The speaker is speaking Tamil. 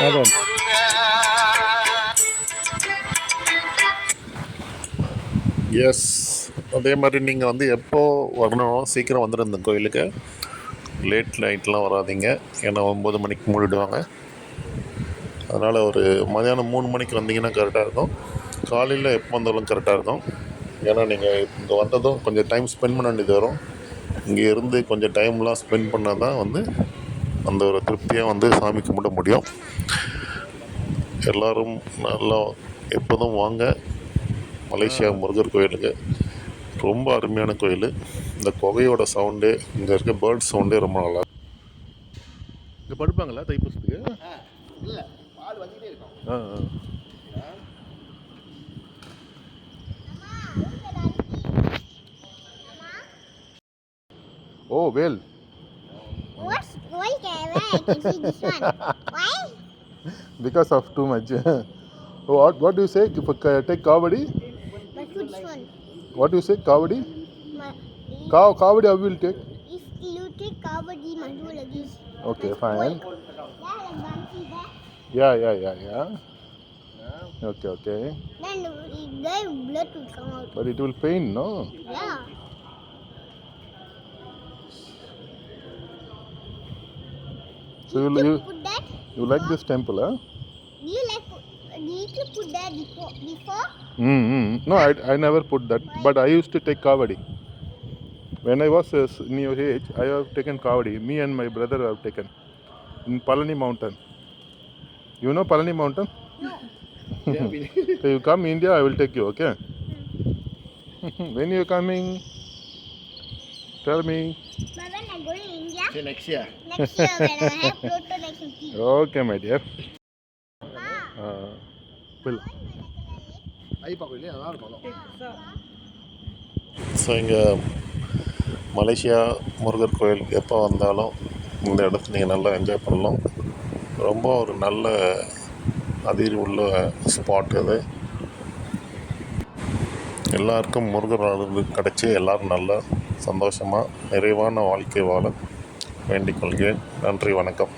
அதான். எஸ், அதே மாதிரி நீங்கள் வந்து எப்போ வரணும், சீக்கிரம் வந்துடும் இந்த கோயிலுக்கு. லேட் நைட்லாம் வராதிங்க, ஏன்னா 9 மணிக்கு மூடிடுவாங்க. அதனால் ஒரு மதியானம் 3 மணிக்கு வந்தீங்கன்னா கரெக்டாக இருக்கும். காலையில் எப்போ வந்தாலும் கரெக்டாக இருக்கும். ஏன்னா நீங்கள் இங்கே வந்ததும் கொஞ்சம் டைம் ஸ்பெண்ட் பண்ண வேண்டியது வரும். இங்கே இருந்து கொஞ்சம் டைம்லாம் ஸ்பெண்ட் பண்ணால் தான் வந்து அந்த ஒரு திருப்தியாக வந்து சாமி கும்பிட முடியும். எல்லோரும் நல்லா எப்போதும் வாங்க மலேசியா முருகர் கோயிலுக்கு. ரொம்ப அருமையான கோயில். இந்த குகையோட சவுண்டு, இங்கே இருக்க பேர்ட் சவுண்டே ரொம்ப நல்லா. இங்கே படுப்பாங்களா தைப்பூசத்துக்கு? இல்லை, பால் வந்துகிட்டே இருக்கும். Oh, well. Why I can see this one? Why? Because of too much. What do you say? Take kavadi? But which one? What do you say? Kavadi? Kavadi I will take. If you take kavadi, must do like this. Okay, fine. Yeah, Yeah. Okay. Then the blood will come out. But it will pain, no? Yeah. So Put that? You like this temple, huh? Do you put that before? No, I never put that. Why? But I used to take kavadi. When I was in your age, I have taken kavadi. Me and my brother have taken in Palani Mountain. You know Palani Mountain? No. So you come India, I will take you, okay? When you coming? Tell me. But when I go to India? Okay, next year. Next year when I have Pluto next week. Okay, my dear. Will. ஐப்பா கோயிலே நல்லா இருக்கும். ஸோ இங்கே மலேசியா முருகர் கோயில் எப்போ வந்தாலும் இந்த இடத்த நீங்கள் நல்லா என்ஜாய் பண்ணலாம். ரொம்ப ஒரு நல்ல அதிர் உள்ள ஸ்பாட் இது. எல்லாருக்கும் முருகர் அருள் கிடச்சி எல்லோரும் நல்லா சந்தோஷமாக நிறைவான வாழ்க்கை வாழ வேண்டிக் கொள்கிறேன். நன்றி, வணக்கம்.